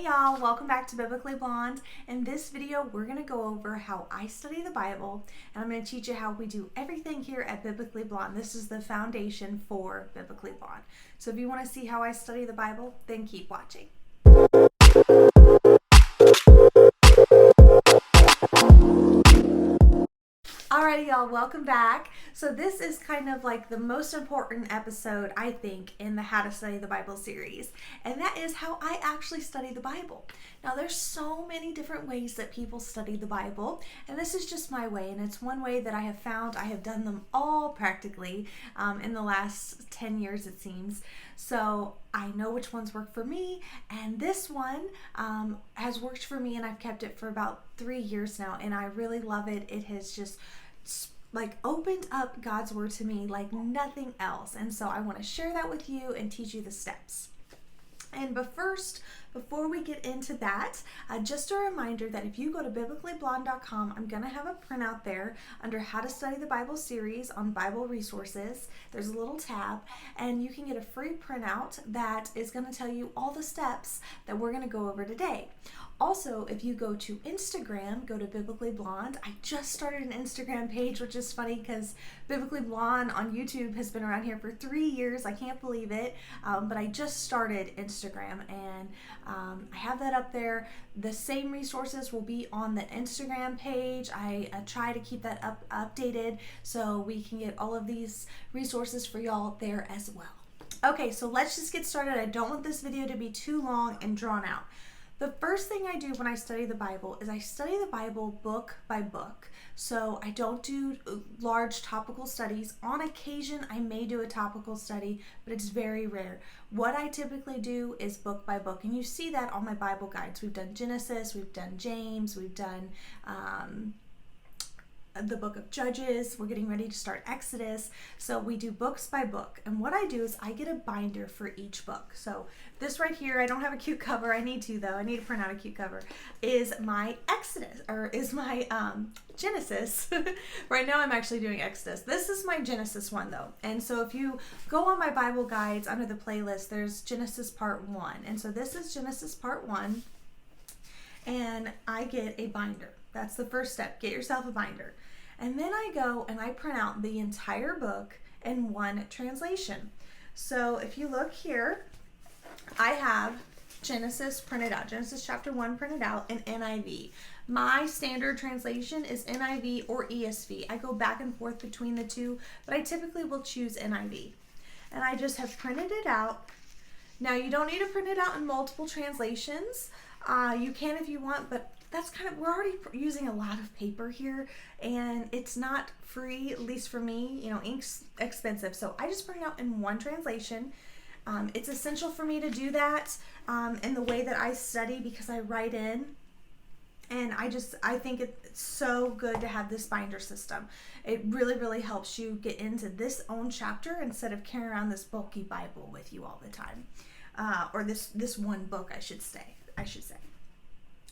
y'all, welcome back to Biblically Blonde. In this video, we're going to go over how I study the Bible, and I'm going to teach you how we do everything here at Biblically Blonde. This is the foundation for Biblically Blonde. So if you want to see how I study the Bible, then keep watching. Alrighty, y'all, welcome back. So this is kind of like the most important episode, I think, in the How to Study the Bible series, and that is how I actually study the Bible. Now, there's so many different ways that people study the Bible, and this is just my way, and it's one way that I have found. I have done them all practically in the last 10 years, it seems. So I know which ones work for me, and this one has worked for me, and I've kept it for about 3 years now, and I really love it. It has just like opened up God's word to me like nothing else, and so I want to share that with you and teach you the steps. But first, before we get into that, just a reminder that if you go to biblicallyblonde.com, I'm going to have a printout there under How to Study the Bible series on Bible resources. There's a little tab, and you can get a free printout that is going to tell you all the steps that we're going to go over today. Also, if you go to Instagram, go to Biblically Blonde. I just started an Instagram page, which is funny because Biblically Blonde on YouTube has been around here for 3 years. I can't believe it, but I just started Instagram, and I have that up there. The same resources will be on the Instagram page. I try to keep that updated so we can get all of these resources for y'all there as well. Okay, so let's just get started. I don't want this video to be too long and drawn out. The first thing I do when I study the Bible is I study the Bible book by book. So I don't do large topical studies. On occasion, I may do a topical study, but it's very rare. What I typically do is book by book, and you see that on my Bible guides. We've done Genesis, we've done James, we've done the book of Judges. We're getting ready to start Exodus. So we do books by book. And what I do is I get a binder for each book. So this right here, I don't have a cute cover. I need to though. I need to print out a cute cover. Is my Exodus, or is my Genesis. Right now I'm actually doing Exodus. This is my Genesis one though. And so if you go on my Bible guides under the playlist, there's Genesis part 1. And so this is Genesis part 1. And I get a binder. That's the first step. Get yourself a binder. And then I go and I print out the entire book in one translation. So if you look here, I have Genesis printed out, Genesis chapter 1 printed out in NIV. My standard translation is NIV or ESV. I go back and forth between the two, but I typically will choose NIV. And I just have printed it out. Now you don't need to print it out in multiple translations. You can if you want, but that's we're already using a lot of paper here, and it's not free, at least for me. You know, ink's expensive, so I just print it out in one translation. It's essential for me to do that in the way that I study because I write in, and I think it's so good to have this binder system. It really, really helps you get into this own chapter instead of carrying around this bulky Bible with you all the time, or this one book, I should say.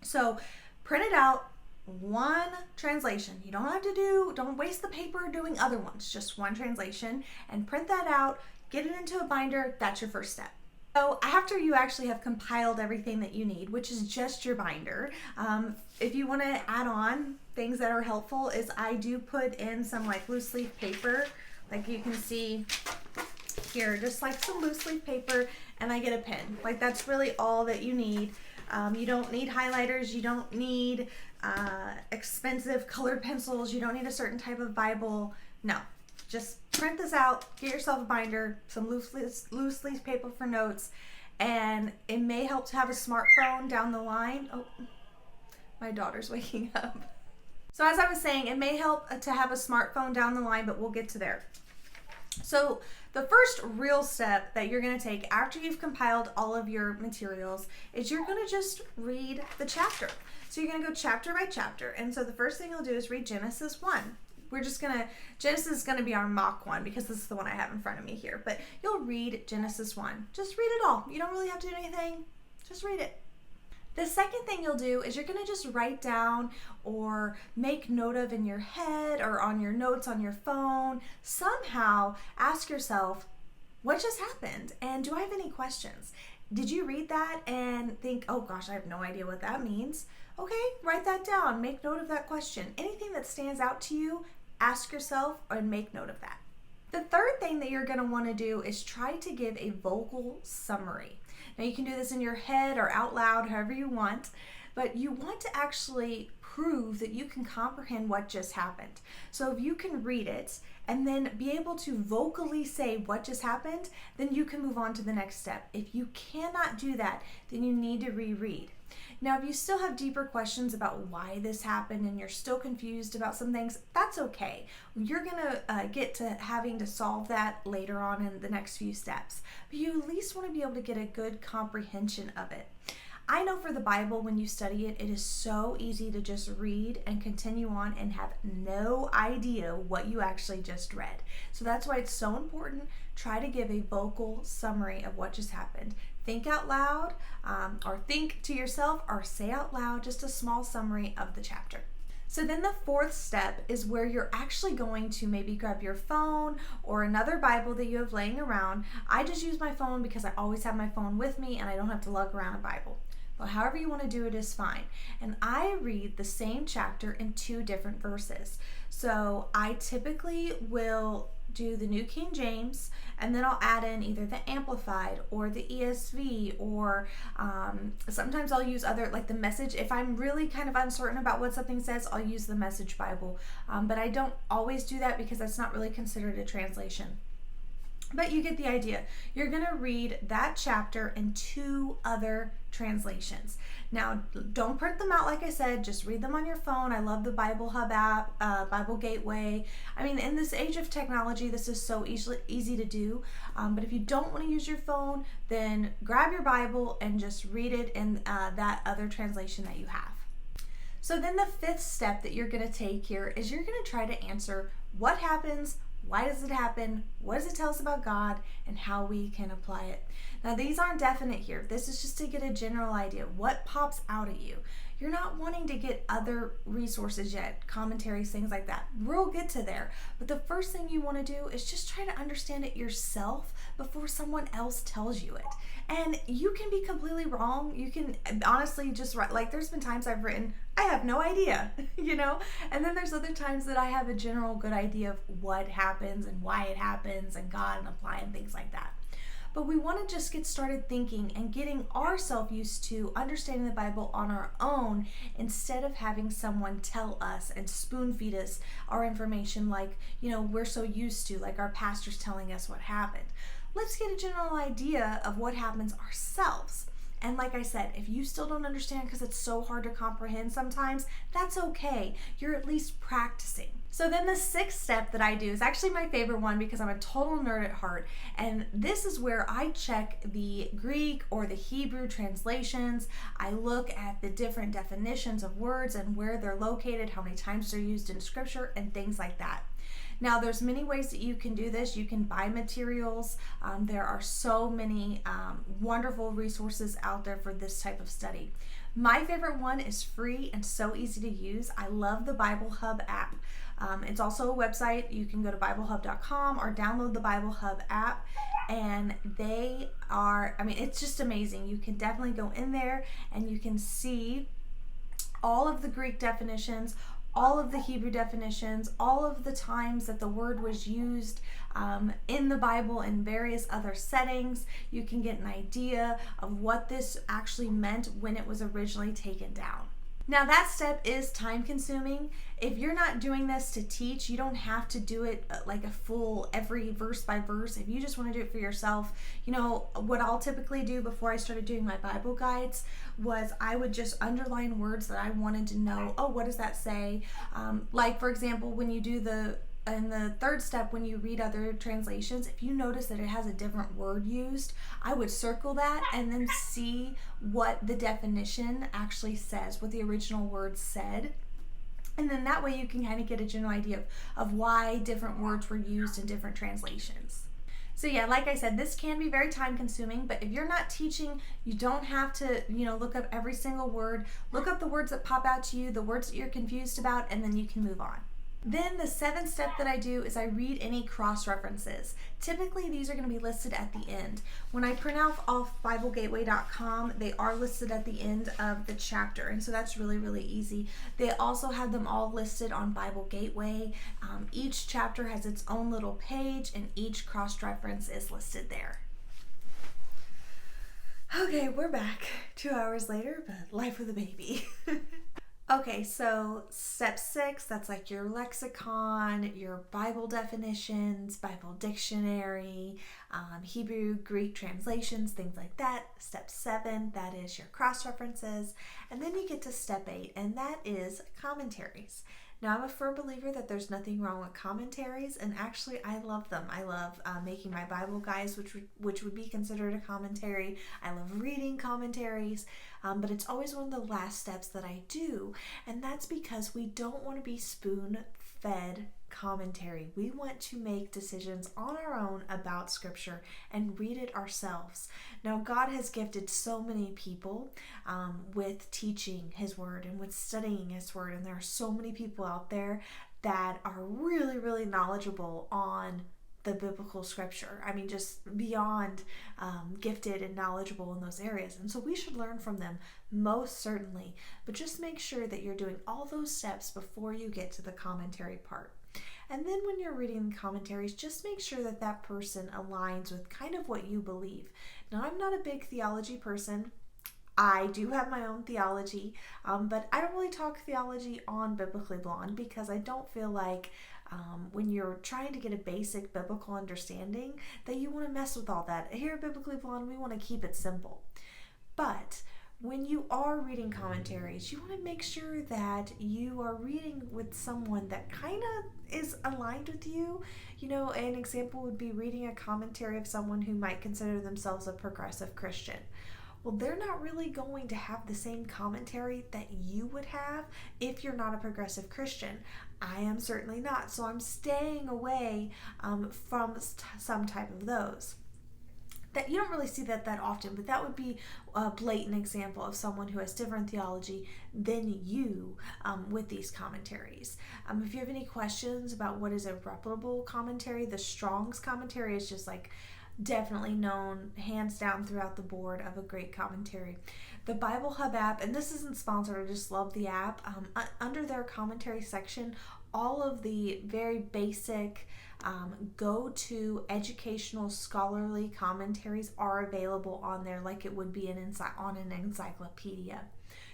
So print it out, one translation. You don't waste the paper doing other ones, just one translation, and print that out, get it into a binder. That's your first step. So after you actually have compiled everything that you need, which is just your binder, if you want to add on things that are helpful, is I do put in some like loose leaf paper, like you can see here, just like some loose leaf paper, and I get a pen. Like that's really all that you need. You don't need highlighters, you don't need expensive colored pencils, you don't need a certain type of Bible. No, just print this out, get yourself a binder, some loose leaf paper for notes, and it may help to have a smartphone down the line. Oh, my daughter's waking up. So as I was saying, it may help to have a smartphone down the line, but we'll get to there. So the first real step that you're going to take after you've compiled all of your materials is you're going to just read the chapter. So you're going to go chapter by chapter. And so the first thing you'll do is read Genesis 1. Genesis is going to be our mock one because this is the one I have in front of me here. But you'll read Genesis 1. Just read it all. You don't really have to do anything. Just read it. The second thing you'll do is you're going to just write down or make note of in your head or on your notes on your phone. Somehow ask yourself, what just happened? And do I have any questions? Did you read that and think, oh gosh, I have no idea what that means? Okay, write that down. Make note of that question. Anything that stands out to you, ask yourself and make note of that. The third thing that you're going to want to do is try to give a vocal summary. Now you can do this in your head or out loud, however you want, but you want to actually prove that you can comprehend what just happened. So if you can read it and then be able to vocally say what just happened, then you can move on to the next step. If you cannot do that, then you need to reread. Now, if you still have deeper questions about why this happened and you're still confused about some things, that's okay. You're going to get to having to solve that later on in the next few steps. But you at least want to be able to get a good comprehension of it. I know for the Bible, when you study it, it is so easy to just read and continue on and have no idea what you actually just read. So that's why it's so important. Try to give a vocal summary of what just happened. Think out loud, or think to yourself, or say out loud just a small summary of the chapter. So then the fourth step is where you're actually going to maybe grab your phone or another Bible that you have laying around. I just use my phone because I always have my phone with me and I don't have to lug around a Bible. But however you want to do it is fine. And I read the same chapter in 2 different verses. So I typically will do the New King James, and then I'll add in either the Amplified or the ESV, or sometimes I'll use other, like the Message. If I'm really kind of uncertain about what something says, I'll use the Message Bible. But I don't always do that because that's not really considered a translation. But you get the idea. You're going to read that chapter in 2 other translations. Now, don't print them out like I said. Just read them on your phone. I love the Bible Hub app, Bible Gateway. I mean, in this age of technology, this is so easy to do. But if you don't want to use your phone, then grab your Bible and just read it in that other translation that you have. So then the 5th step that you're going to take here is you're going to try to answer what happens, why does it happen, what does it tell us about God, and how we can apply it. Now, these aren't definite here. This is just to get a general idea. What pops out at you? You're not wanting to get other resources yet, commentaries, things like that. We'll get to there. But the first thing you want to do is just try to understand it yourself before someone else tells you it. And you can be completely wrong. You can honestly just write, like there's been times I've written, I have no idea, you know? And then there's other times that I have a general good idea of what happens and why it happens and God and applying things like that. But we want to just get started thinking and getting ourselves used to understanding the Bible on our own instead of having someone tell us and spoon feed us our information like, you know, we're so used to, like our pastors telling us what happened. Let's get a general idea of what happens ourselves. And like I said, if you still don't understand because it's so hard to comprehend sometimes, that's okay. You're at least practicing. So then the 6th step that I do is actually my favorite one because I'm a total nerd at heart. And this is where I check the Greek or the Hebrew translations. I look at the different definitions of words and where they're located, how many times they're used in scripture, and things like that. Now, there's many ways that you can do this. You can buy materials. There are so many wonderful resources out there for this type of study. My favorite one is free and so easy to use. I love the Bible Hub app. It's also a website. You can go to BibleHub.com or download the Bible Hub app. And they are, I mean, it's just amazing. You can definitely go in there and you can see all of the Greek definitions, all of the Hebrew definitions, all of the times that the word was used in the Bible in various other settings. You can get an idea of what this actually meant when it was originally taken down. Now that step is time consuming. If you're not doing this to teach, you don't have to do it like a full every verse by verse. If you just want to do it for yourself, you know, what I'll typically do before I started doing my Bible guides was I would just underline words that I wanted to know. Oh, what does that say? Like for example, when you do in the 3rd step, when you read other translations, if you notice that it has a different word used, I would circle that and then see what the definition actually says, what the original word said. And then that way you can kind of get a general idea of why different words were used in different translations. So yeah, like I said, this can be very time consuming, but if you're not teaching, you don't have to, you know, look up every single word. Look up the words that pop out to you, the words that you're confused about, and then you can move on. Then the seventh step that I do is I read any cross references. Typically, these are going to be listed at the end. When I print out off BibleGateway.com, they are listed at the end of the chapter, and so that's really, really easy. They also have them all listed on Bible Gateway. Each chapter has its own little page, and each cross reference is listed there. Okay, we're back 2 hours later, but life with a baby. Okay, so step 6, that's like your lexicon, your Bible definitions, Bible dictionary, Hebrew, Greek translations, things like that. Step 7, that is your cross references. And then you get to step 8, and that is commentaries. Now, I'm a firm believer that there's nothing wrong with commentaries, and actually I love them. I love making my Bible guides, which would be considered a commentary. I love reading commentaries, but it's always one of the last steps that I do, and that's because we don't want to be spoon-fed commentary. We want to make decisions on our own about Scripture and read it ourselves. Now, God has gifted so many people with teaching His Word and with studying His Word, and there are so many people out there that are really, really knowledgeable on the biblical Scripture. I mean, just beyond gifted and knowledgeable in those areas. And so we should learn from them, most certainly. But just make sure that you're doing all those steps before you get to the commentary part. And then when you're reading the commentaries, just make sure that that person aligns with kind of what you believe. Now, I'm not a big theology person. I do have my own theology, but I don't really talk theology on Biblically Blonde because I don't feel like when you're trying to get a basic biblical understanding that you want to mess with all that. Here at Biblically Blonde, we want to keep it simple. But when you are reading commentaries, you want to make sure that you are reading with someone that kind of is aligned with you. You know, an example would be reading a commentary of someone who might consider themselves a progressive Christian. Well, they're not really going to have the same commentary that you would have if you're not a progressive Christian. I am certainly not, so I'm staying away from some type of those. That you don't really see that often, but that would be a blatant example of someone who has different theology than you with these commentaries. If you have any questions about what is a reputable commentary, the Strong's commentary is just like definitely known hands down throughout the board of a great commentary. The Bible Hub app, and this isn't sponsored, I just love the app. Under their commentary section, all of the very basic go-to educational scholarly commentaries are available on there like it would be on an encyclopedia.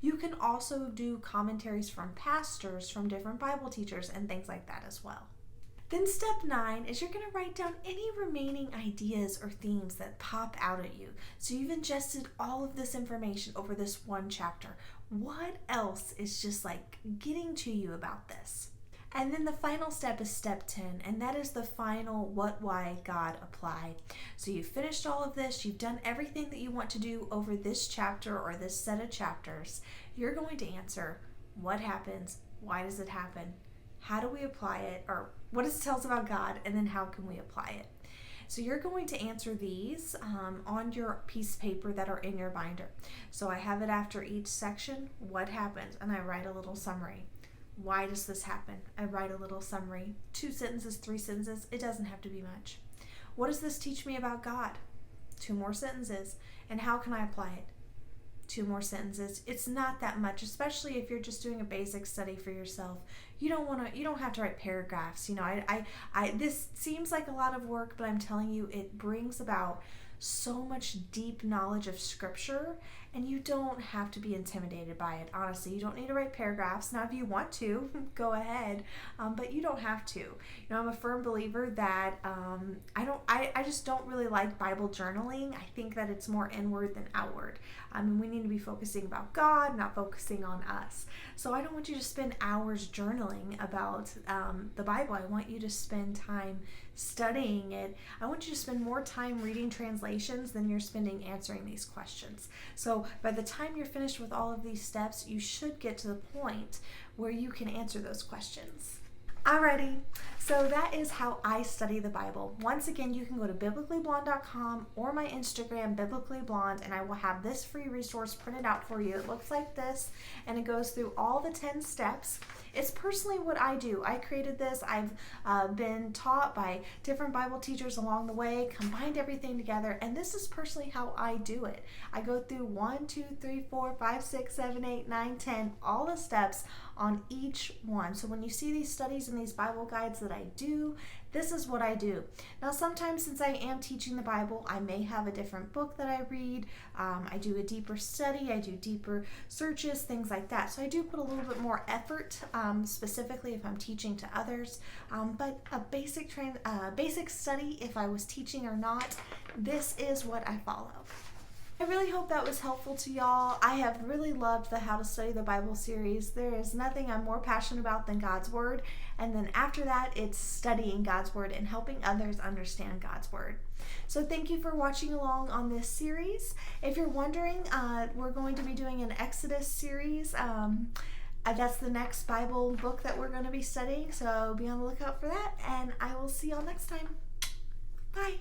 You can also do commentaries from pastors, from different Bible teachers, and things like that as well. Then step 9 is you're going to write down any remaining ideas or themes that pop out at you. So you've ingested all of this information over this one chapter. What else is just like getting to you about this? And then the final step is step 10, and that is the final what, why, God apply. So you've finished all of this, you've done everything that you want to do over this chapter or this set of chapters. You're going to answer what happens, why does it happen, how do we apply it, or what does it tell us about God, and then how can we apply it. So you're going to answer these on your piece of paper that are in your binder. So I have it after each section, what happened, and I write a little summary. Why does this happen? I write a little summary. 2 sentences, 3 sentences. It doesn't have to be much. What does this teach me about God? 2 more sentences. And how can I apply it? 2 more sentences. It's not that much, especially if you're just doing a basic study for yourself. You don't have to write paragraphs. You know, this seems like a lot of work, but I'm telling you, it brings about so much deep knowledge of Scripture, and you don't have to be intimidated by it. Honestly, you don't need to write paragraphs. Now, if you want to, go ahead, but you don't have to. You know, I'm a firm believer that I just don't really like Bible journaling. I think that it's more inward than outward. We need to be focusing about God, not focusing on us. So I don't want you to spend hours journaling about the Bible. I want you to spend time studying it. I want you to spend more time reading translations than you're spending answering these questions. So by the time you're finished with all of these steps, you should get to the point where you can answer those questions. Alrighty, so that is how I study the Bible. Once again, you can go to biblicallyblonde.com or my Instagram, biblicallyblonde, and I will have this free resource printed out for you. It looks like this, and it goes through all the 10 steps. It's personally what I do. I created this. I've been taught by different Bible teachers along the way, combined everything together, and this is personally how I do it. I go through 1, 2, 3, 4, 5, 6, 7, 8, 9, 10, all the steps on each one. So when you see these studies and these Bible guides that I do, this is what I do. Now sometimes, since I am teaching the Bible, I may have a different book that I read. I do a deeper study, I do deeper searches, things like that. So I do put a little bit more effort, specifically if I'm teaching to others. But a basic study, if I was teaching or not, this is what I follow. I really hope that was helpful to y'all. I have really loved the How to Study the Bible series. There is nothing I'm more passionate about than God's Word. And then after that, it's studying God's Word and helping others understand God's Word. So thank you for watching along on this series. If you're wondering, we're going to be doing an Exodus series. That's the next Bible book that we're going to be studying. So be on the lookout for that. And I will see y'all next time. Bye.